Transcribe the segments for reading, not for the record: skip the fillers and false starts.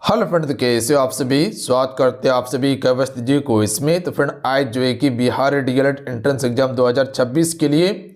Hello friend, तो कैसे हो आप सभी। स्वागत करते हैं आप सभी का व्यस्त जी को इसमें। तो फ्रेंड आज जो है कि बिहार डीएलएड एंट्रेंस एग्जाम 2026 के लिए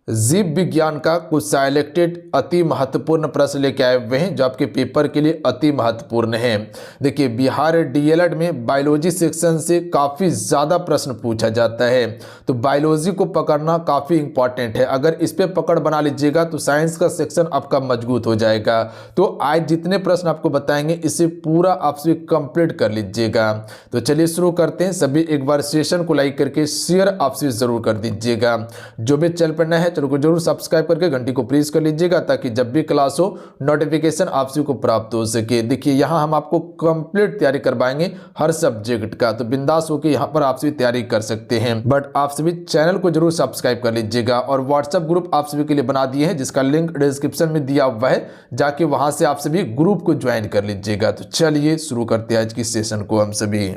जीव विज्ञान का कुछ सिलेक्टेड अति महत्वपूर्ण प्रश्न लेके आए हुए हैं जो आपके पेपर के लिए अति महत्वपूर्ण है। देखिए, बिहार डीएलएड में बायोलॉजी सेक्शन से काफ़ी ज़्यादा प्रश्न पूछा जाता है, तो बायोलॉजी को पकड़ना काफ़ी इंपॉर्टेंट है। अगर इस पर पकड़ बना लीजिएगा तो साइंस का सेक्शन आपका मजबूत हो जाएगा। तो आज जितने प्रश्न आपको बताएंगे इसे पूरा आपसे कंप्लीट कर लीजिएगा। तो चलिए शुरू करते हैं। सभी एक बार सेशन को लाइक करके शेयर आपसे ज़रूर कर दीजिएगा। जो भी चैनल पर नया है चैनल को जरूर सब्सक्राइब करके घंटी को प्रेस कर लीजिएगा ताकि जब भी क्लास हो नोटिफिकेशन आपसे को प्राप्त हो सके। देखिए, यहाँ हम आपको कंप्लीट तैयारी करवाएंगे हर सब्जेक्ट का, तो बिंदास होकर यहाँ पर आपसे तैयारी कर सकते हैं। बट आप सभी चैनल को जरूर सब्सक्राइब कर लीजिएगा और व्हाट्सएप ग्रुप आप सभी के लिए बना दिए हैं जिसका लिंक डिस्क्रिप्शन में दिया हुआ है, जाके वहां से आप सभी ग्रुप को ज्वाइन कर लीजिएगा। तो चलिए शुरू करते हैं आज की सेशन को हम सभी।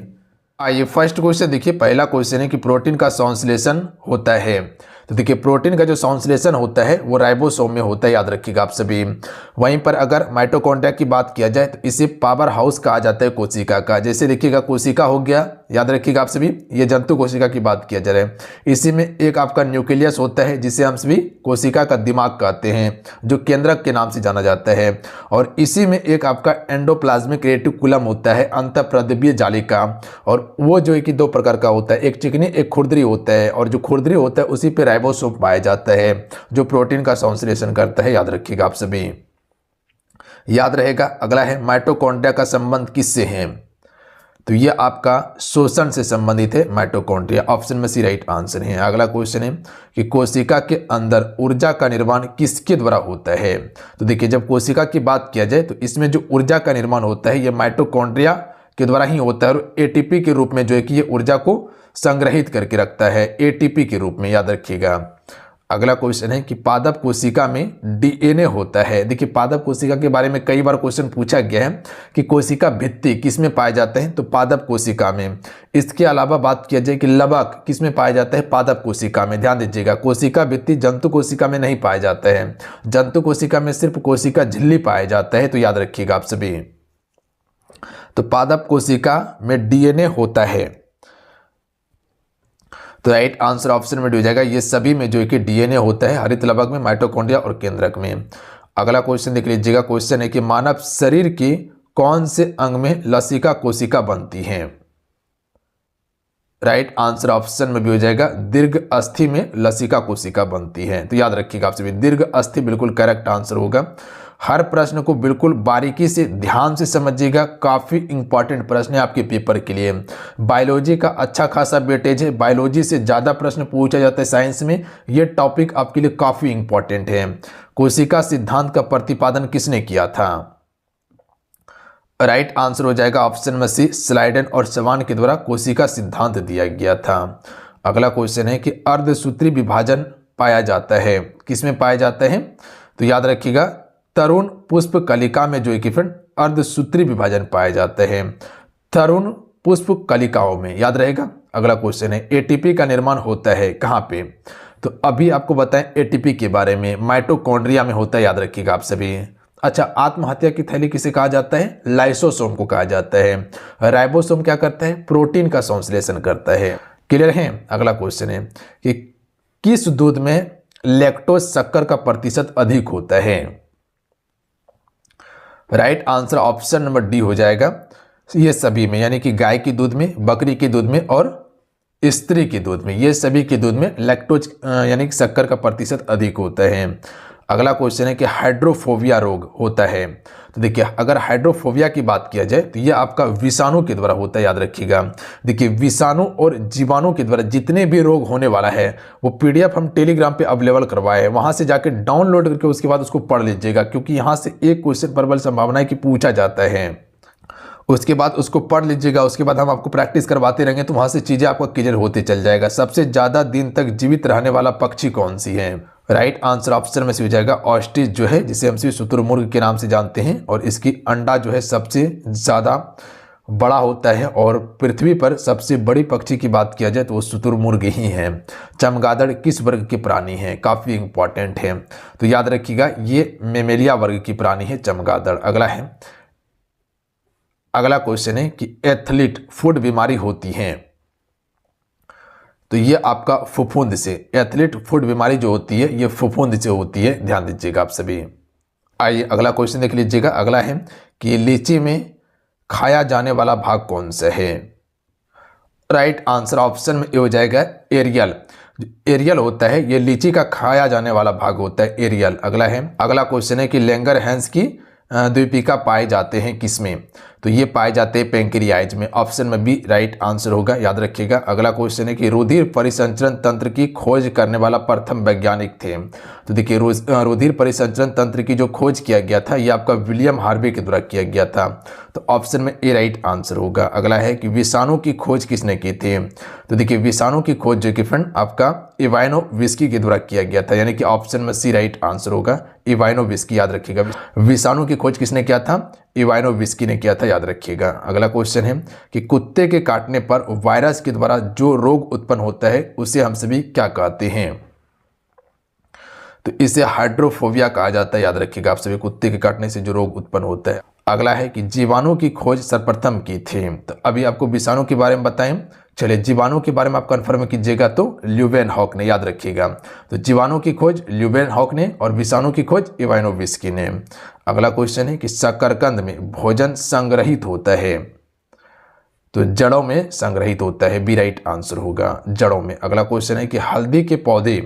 आइए फर्स्ट क्वेश्चन देखिए। पहला क्वेश्चन है कि प्रोटीन का संश्लेषण होता है। तो देखिए, प्रोटीन का जो संश्लेषण होता है वो राइबोसोम में होता है, याद रखिएगा आप सभी। वहीं पर अगर माइटोकॉन्ड्रिया की बात किया जाए तो इसे पावर हाउस कहा जाता है कोशिका का। जैसे देखिएगा, कोशिका हो गया, याद रखिएगा आप सभी, ये जंतु कोशिका की बात किया जा रहा है। इसी में एक आपका न्यूक्लियस होता है जिसे हम सभी कोशिका का दिमाग कहते हैं, जो केंद्रक के नाम से जाना जाता है। और इसी में एक आपका एंडोप्लाज्मिक रेटिकुलम होता है, अंतःप्रद्रव्य जालिका। और वो जो है कि दो प्रकार का होता है, एक चिकनी एक खुरदरी होता है। और जो खुरदरी होता है उसी पे राइबोसोम पाया जाता है जो प्रोटीन का संश्लेषण करता है, याद रखिएगा आप सभी। याद रहेगा। अगला है माइटोकॉन्ड्रिया का संबंध किससे है। तो ये आपका शोषण से संबंधित है माइटोकॉन्ड्रिया। ऑप्शन में सी राइट आंसर है। अगला क्वेश्चन है कि कोशिका के अंदर ऊर्जा का निर्माण किसके द्वारा होता है। तो देखिए, जब कोशिका की बात किया जाए तो इसमें जो ऊर्जा का निर्माण होता है ये माइटोकॉन्ड्रिया के द्वारा ही होता है और एटीपी के रूप में जो है कि ये ऊर्जा को संग्रहित करके रखता है, एटीपी के रूप में, याद रखिएगा। अगला क्वेश्चन है कि पादप कोशिका में डीएनए होता है। देखिए, पादप कोशिका के बारे में कई बार क्वेश्चन पूछा गया है कि कोशिका भित्ति किस में पाए जाते हैं, तो पादप कोशिका में। इसके अलावा बात किया जाए कि लवक किस में पाया जाता है, पादप कोशिका में। ध्यान दीजिएगा, कोशिका भित्ति जंतु कोशिका में नहीं पाया जाता है, जंतु कोशिका में सिर्फ कोशिका झिल्ली पाया जाता है, तो याद रखिएगा आप सभी। तो पादप कोशिका में डीएनए होता है, तो राइट आंसर ऑप्शन में हो जाएगा। ये सभी में जो है कि डीएनए होता है, हरित लवक में, माइटोकॉन्ड्रिया और केंद्रक में। अगला क्वेश्चन देख लीजिएगा। क्वेश्चन है कि मानव शरीर के कौन से अंग में लसिका कोशिका बनती है। राइट आंसर ऑप्शन में भी हो जाएगा, दीर्घ अस्थि में लसिका कोशिका बनती है। तो याद रखिएगा आप सभी, दीर्घ अस्थि बिल्कुल करेक्ट आंसर होगा। हर प्रश्न को बिल्कुल बारीकी से ध्यान से समझिएगा, काफ़ी इंपॉर्टेंट प्रश्न है आपके पेपर के लिए। बायोलॉजी का अच्छा खासा वेटेज है, बायोलॉजी से ज़्यादा प्रश्न पूछा जाता है साइंस में। ये टॉपिक आपके लिए काफ़ी इंपॉर्टेंट है। कोशिका सिद्धांत का प्रतिपादन किसने किया था। राइट आंसर हो जाएगा ऑप्शन में सी, स्लाइडन और सवान के द्वारा कोशिका सिद्धांत दिया गया था। अगला क्वेश्चन है कि अर्धसूत्री विभाजन पाया जाता है, किसमें पाया जाता है। तो याद रखिएगा, तरुण पुष्प कलिका में जो है कि फ्रेंड अर्धसूत्री विभाजन पाया जाता है, तरुण पुष्प कलिकाओं में, याद रहेगा। अगला क्वेश्चन है एटीपी का निर्माण होता है कहाँ पे। तो अभी आपको बताएं एटीपी के बारे में, माइटोकॉन्ड्रिया में होता है, याद रखिएगा आप सभी। अच्छा, आत्महत्या की थैली किसे कहा जाता है, लाइसोसोम को कहा जाता है। राइबोसोम क्या करता है, प्रोटीन का संश्लेषण करता है। क्लियर है। अगला क्वेश्चन है कि किस दूध में लैक्टोज शक्कर का प्रतिशत अधिक होता है। Right answer option number D हो जाएगा, ये सभी में, यानी कि गाय के दूध में, बकरी के दूध में और स्त्री के दूध में, ये सभी के दूध में लैक्टोज यानी कि शक्कर का प्रतिशत अधिक होता है। अगला क्वेश्चन है कि हाइड्रोफोबिया रोग होता है। तो देखिए, अगर हाइड्रोफोबिया की बात किया जाए तो ये आपका विषाणु के द्वारा होता है, याद रखिएगा। देखिए, विषाणु और जीवाणु के द्वारा जितने भी रोग होने वाला है वो पीडीएफ हम टेलीग्राम पे अवेलेबल करवाए हैं, वहां से जाके डाउनलोड करके उसके बाद उसको पढ़ लीजिएगा, क्योंकि यहाँ से एक क्वेश्चन प्रबल संभावना है कि पूछा जाता है। उसके बाद उसको पढ़ लीजिएगा, उसके बाद हम आपको प्रैक्टिस करवाते रहेंगे तो वहां से चीजें आपको क्लियर होते चल जाएगा। सबसे ज्यादा दिन तक जीवित रहने वाला पक्षी कौन सी है। राइट आंसर ऑप्शन में से हो जाएगा ऑस्ट्रिच, जो है जिसे हम शुतुरमुर्ग के नाम से जानते हैं, और इसकी अंडा जो है सबसे ज्यादा बड़ा होता है। और पृथ्वी पर सबसे बड़ी पक्षी की बात किया जाए तो वो शुतुरमुर्ग ही है। चमगादड़ किस वर्ग के प्राणी है, काफी इंपॉर्टेंट है, तो याद रखिएगा ये मेमेलिया वर्ग की प्राणी है चमगादड़। अगला है अगला क्वेश्चन है कि एथलीट फुट बीमारी होती है, तो ये आपका फफूंद से, एथलीट फुट बीमारी जो होती है ये फफूंद से होती है, ध्यान दीजिएगा आप सभी। आइए अगला क्वेश्चन देख लीजिएगा। अगला है कि लीची में खाया जाने वाला भाग कौन सा है? राइट आंसर ऑप्शन में ये हो जाएगा एरियल। एरियल होता है ये लीची का खाया जाने वाला भाग होता है, एरियल। अगला क्वेश्चन है कि लैंगरहैंस की द्वीपिका पाए जाते हैं किसमें? तो ये पाए जाते हैं पेंक्रियाज में, ऑप्शन में बी राइट आंसर होगा, याद रखिएगा। अगला क्वेश्चन है कि रुधिर परिसंचरण तंत्र की खोज करने वाला प्रथम वैज्ञानिक थे? तो देखिए रुधिर परिसंचरण तंत्र की जो खोज किया गया था ये आपका विलियम हार्वे के द्वारा किया गया था, तो ऑप्शन में ए राइट आंसर होगा। अगला है कि विषाणु की खोज किसने की थी? तो देखिए विषाणु की खोज जो कि फ्रेंड आपका इवानोविस्की के द्वारा किया गया था, यानी कि ऑप्शन में सी राइट आंसर होगा, इवानोविस्की, याद रखिएगा। विषाणु की खोज किसने किया था? इवानोविस्की ने किया था, याद रखिएगा। अगला क्वेश्चन है कि कुत्ते के काटने पर वायरस के द्वारा जो रोग उत्पन्न होता है उसे हम सभी क्या कहते हैं? तो इसे हाइड्रोफोबिया कहा जाता है, याद रखिएगा आप सभी, कुत्ते के काटने से जो रोग उत्पन्न होता है। अगला है कि जीवाणु की खोज सर्वप्रथम की थी, तो अभी आपको विषाणु के बारे में बताएं, चलिए जीवाणु के बारे में आप कंफर्म कीजिएगा, तो ल्यूवेनहॉक ने, याद रखिएगा। तो जीवाणु की खोज ल्यूवेनहॉक ने और विषाणु की खोज इवानोविस्की ने। अगला क्वेश्चन है कि शकरकंद में भोजन संग्रहित होता है? तो जड़ों में संग्रहित होता है, बी राइट आंसर होगा, जड़ों में। अगला क्वेश्चन है कि हल्दी के पौधे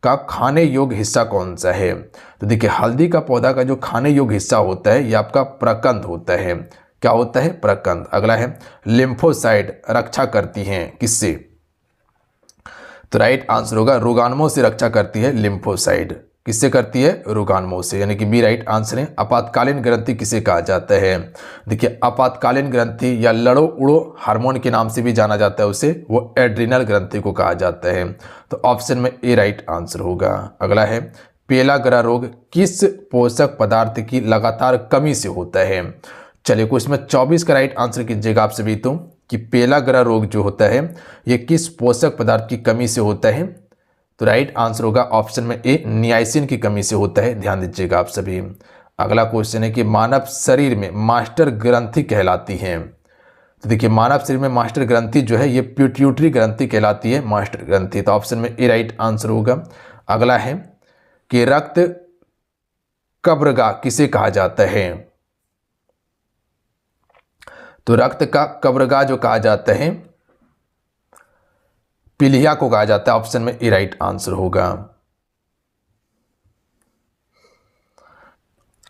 का खाने योग्य हिस्सा कौन सा है? तो देखिए हल्दी का पौधा का जो खाने योग्य हिस्सा होता है ये आपका प्रकंद होता है, क्या होता है? प्रकंद। अगला है लिम्फोसाइट रक्षा करती हैं किससे? तो राइट आंसर होगा रोगाणुओं से रक्षा करती है लिम्फोसाइट, किससे करती है? रोगाणुओं से, यानी कि बी राइट आंसर है। आपातकालीन ग्रंथि किसे कहा जाता है? देखिए आपातकालीन ग्रंथि या लड़ो उड़ो हार्मोन के नाम से भी जाना जाता है उसे, वो एड्रिनल ग्रंथि को कहा जाता है, तो ऑप्शन में ए राइट आंसर होगा। अगला है पेलाग्रा रोग किस पोषक पदार्थ की लगातार कमी से होता है? चलिए कुछ में 24 का राइट आंसर कीजिएगा आप सभी, तो कि पेलाग्रा रोग जो होता है ये किस पोषक पदार्थ की कमी से होता है? तो राइट आंसर होगा ऑप्शन में ए नियासिन की कमी से होता है, ध्यान दीजिएगा आप सभी। अगला क्वेश्चन है कि मानव शरीर में मास्टर ग्रंथि कहलाती है? तो देखिए मानव शरीर में मास्टर ग्रंथि जो है ये पिट्यूटरी ग्रंथि कहलाती है, मास्टर ग्रंथि, तो ऑप्शन में ए राइट आंसर होगा। अगला है कि रक्त कब्रगाह किसे कहा जाता है? तो रक्त का कब्रगाह जो कहा जाता है पीलिया को कहा जाता है, ऑप्शन में ए राइट आंसर होगा।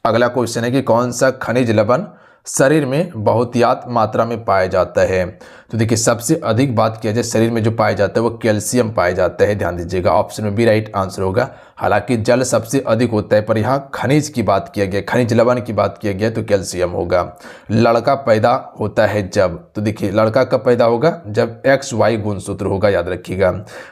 अगला क्वेश्चन है कि कौन सा खनिज लवण शरीर में बहुतायत मात्रा में पाया जाता है? तो देखिए सबसे अधिक बात किया जाए शरीर में जो पाया जाता है वो कैल्शियम पाया जाता है, ध्यान दीजिएगा, ऑप्शन में बी राइट आंसर होगा। हालांकि जल सबसे अधिक होता है पर यहाँ खनिज की बात किया गया, खनिज लवण की बात किया गया तो कैल्शियम होगा। लड़का पैदा होता है जब? तो देखिए लड़का कब पैदा होगा? जब XY गुणसूत्र होगा, याद रखिएगा।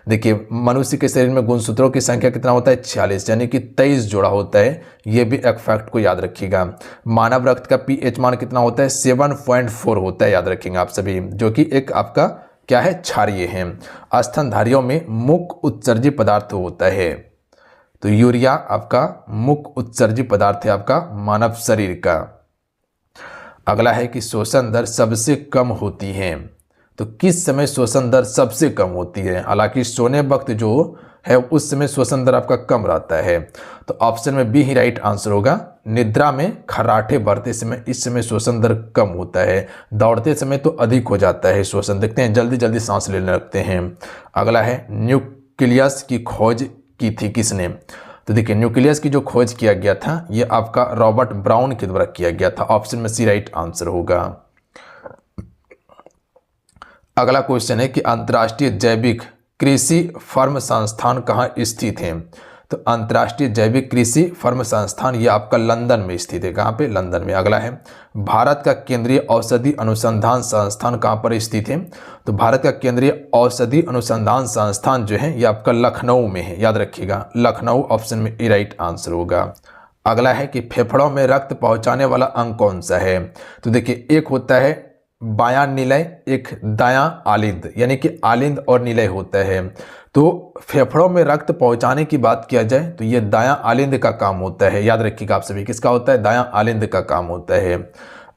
देखिए मनुष्य के शरीर में गुणसूत्रों की संख्या कितना होता है? 46, यानी कि 23 जोड़ा होता है, ये भी एक फैक्ट को याद रखिएगा। मानव रक्त का pH मान कितना होता है? 7.4 होता है, याद रखेंगे आप सभी, जो कि एक आपका क्या है? क्षारीय है। स्तनधारियों में मुख्य उत्सर्जी पदार्थ होता है, तो यूरिया आपका मुख्य उत्सर्जी पदार्थ है आपका मानव शरीर का। अगला है कि श्वसन दर सबसे कम होती है, तो किस समय श्वसन दर सबसे कम होती है? हालांकि सोने वक्त जो है उस समय श्वसन दर आपका कम रहता है, तो ऑप्शन में बी ही राइट आंसर होगा। निद्रा में खर्राटे भरते समय इस समय श्वसन दर कम होता है, दौड़ते समय तो अधिक हो जाता है श्वसन, देखते हैं जल्दी जल्दी सांस लेने लगते हैं। अगला है न्यूक्लियस की खोज की थी किसने? तो देखिए न्यूक्लियस की जो खोज किया गया था ये आपका रॉबर्ट ब्राउन के द्वारा किया गया था, ऑप्शन में सी राइट आंसर होगा। अगला क्वेश्चन है कि अंतर्राष्ट्रीय जैविक कृषि फर्म संस्थान कहाँ स्थित है? तो अंतर्राष्ट्रीय जैविक कृषि फर्म संस्थान ये आपका लंदन में स्थित है, कहाँ पे? लंदन में। अगला है भारत का केंद्रीय औषधि अनुसंधान संस्थान कहाँ पर स्थित है? तो भारत का केंद्रीय औषधि अनुसंधान संस्थान जो है ये आपका लखनऊ में है, याद रखिएगा, लखनऊ, ऑप्शन में ए राइट आंसर होगा। अगला है कि फेफड़ों में रक्त पहुंचाने वाला अंग कौन सा है? तो देखिए एक होता है बायां निलय, एक दायां आलिंद, यानी कि आलिंद और निलय होता है। तो फेफड़ों में रक्त पहुंचाने की बात किया जाए तो ये दायां आलिंद का काम होता है, याद रखिएगा आप सभी, किसका होता है? दायां आलिंद का काम होता है।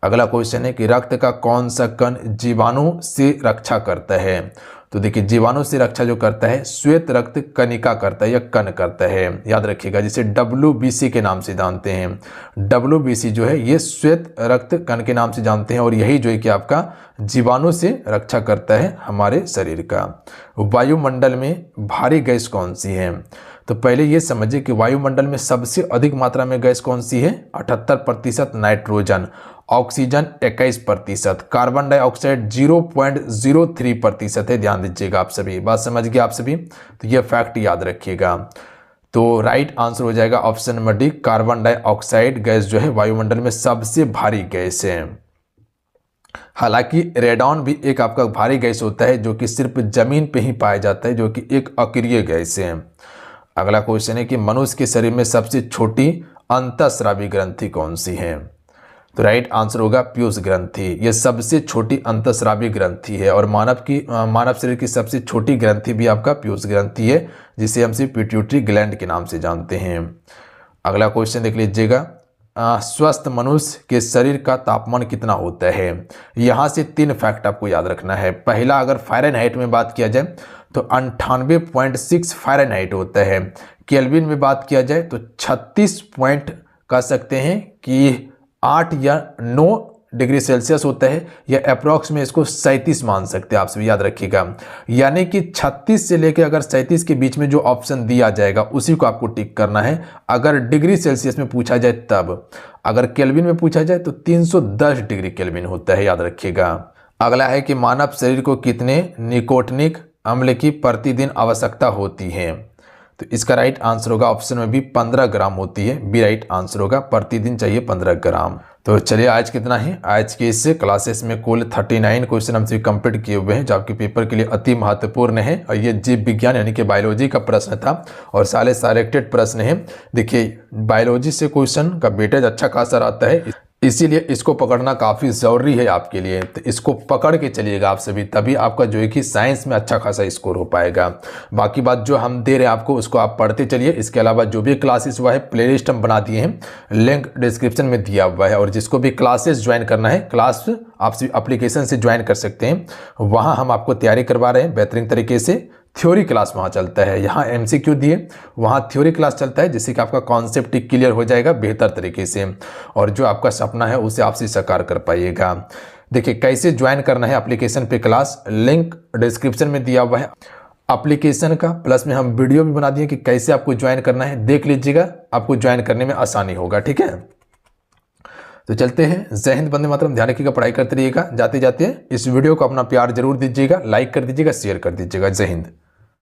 अगला क्वेश्चन है कि रक्त का कौन सा कण जीवाणु से रक्षा करता है? तो देखिए जीवाणु से रक्षा जो करता है श्वेत रक्त कणिका करता है या कण करता है, याद रखिएगा, जिसे WBC के नाम से जानते हैं। WBC जो है ये श्वेत रक्त कण के नाम से जानते हैं और यही जो है कि आपका जीवाणु से रक्षा करता है हमारे शरीर का। वायुमंडल में भारी गैस कौन सी है? तो पहले ये समझिए कि वायुमंडल में सबसे अधिक मात्रा में गैस कौन सी है? 78% नाइट्रोजन, ऑक्सीजन 21%, कार्बन डाइऑक्साइड 0.03% है। ध्यान दीजिएगा आप सभी, बात समझ गए आप सभी, तो ये फैक्ट याद रखिएगा। तो राइट आंसर हो जाएगा option number D, carbon dioxide gas जो है वायुमंडल में सबसे भारी गैस है। हालांकि रेडॉन भी एक आपका भारी गैस होता है जो कि सिर्फ जमीन पे ही पाया जाता है, जो कि एक अक्रिय गैस है। अगला क्वेश्चन है कि मनुष्य के शरीर में सबसे छोटी अंतःस्रावी ग्रंथि कौन सी है? तो राइट आंसर होगा पीयूष ग्रंथि। यह सबसे छोटी अंतःस्रावी ग्रंथि है और मानव शरीर की सबसे छोटी ग्रंथि भी आपका पीयूष ग्रंथि है, जिसे हम सिर्फ पिट्यूटरी ग्लैंड के नाम से जानते हैं। अगला क्वेश्चन देख लीजिएगा, स्वस्थ मनुष्य के शरीर का तापमान कितना होता है? यहाँ से 3 फैक्ट आपको याद रखना है। पहला, अगर फ़ारेनहाइट में बात किया जाए तो 98.6 फ़ारेनहाइट होता है। केल्विन में बात किया जाए तो 36 पॉइंट कह सकते हैं कि 8 या 9 डिग्री सेल्सियस होता है, या अप्रॉक्स में इसको 37 मान सकते हैं, आप सभी याद रखिएगा। यानी कि 36 से लेकर अगर 37 के बीच में जो ऑप्शन दिया जाएगा उसी को आपको टिक करना है। अगर डिग्री सेल्सियस में पूछा जाए तब, अगर केल्विन में पूछा जाए तो 310 डिग्री केल्विन होता है, याद रखिएगा। अगला है कि मानव शरीर को कितने निकोटिनिक अम्ल की प्रतिदिन आवश्यकता होती है? तो इसका राइट आंसर होगा ऑप्शन में बी, 15 ग्राम होती है। बी राइट आंसर होगा, प्रतिदिन चाहिए 15 ग्राम। तो चलिए आज कितना है, आज के इस क्लासेस में कुल 39 क्वेश्चन हमसे कंप्लीट किए हुए हैं, जो आपके पेपर के लिए अति महत्वपूर्ण है। और ये जीव विज्ञान यानी कि बायोलॉजी का प्रश्न था और सारे सिलेक्टेड प्रश्न है। देखिए बायोलॉजी से क्वेश्चन का वेटेज अच्छा खासा रहता है, इसीलिए इसको पकड़ना काफ़ी ज़रूरी है आपके लिए। तो इसको पकड़ के चलिएगा आप सभी, तभी आपका जो है कि साइंस में अच्छा खासा स्कोर हो पाएगा। बाकी बात जो हम दे रहे हैं आपको उसको आप पढ़ते चलिए। इसके अलावा जो भी क्लासेस हुआ है प्लेलिस्ट हम बना दिए हैं, लिंक डिस्क्रिप्शन में दिया हुआ है। और जिसको भी क्लासेस ज्वाइन करना है, क्लास आप एप्लीकेशन से ज्वाइन कर सकते हैं। वहाँ हम आपको तैयारी करवा रहे हैं बेहतरीन तरीके से। थ्योरी क्लास वहाँ चलता है, यहाँ MCQ दिए, वहाँ थ्योरी क्लास चलता है, जिससे कि आपका कॉन्सेप्ट क्लियर हो जाएगा बेहतर तरीके से, और जो आपका सपना है उसे आपसे साकार कर पाइएगा। देखिए कैसे ज्वाइन करना है एप्लीकेशन पे क्लास, लिंक डिस्क्रिप्शन में दिया हुआ है एप्लीकेशन का, प्लस में हम वीडियो भी बना दिए कि कैसे आपको ज्वाइन करना है, देख लीजिएगा, आपको ज्वाइन करने में आसानी होगा। ठीक है, तो चलते हैं। जय हिंद, वंदे मातरम। ध्यान रखिएगा, पढ़ाई करते रहिएगा। जाते जाते इस वीडियो को अपना प्यार जरूर दीजिएगा, लाइक कर दीजिएगा, शेयर कर दीजिएगा। जय हिंद।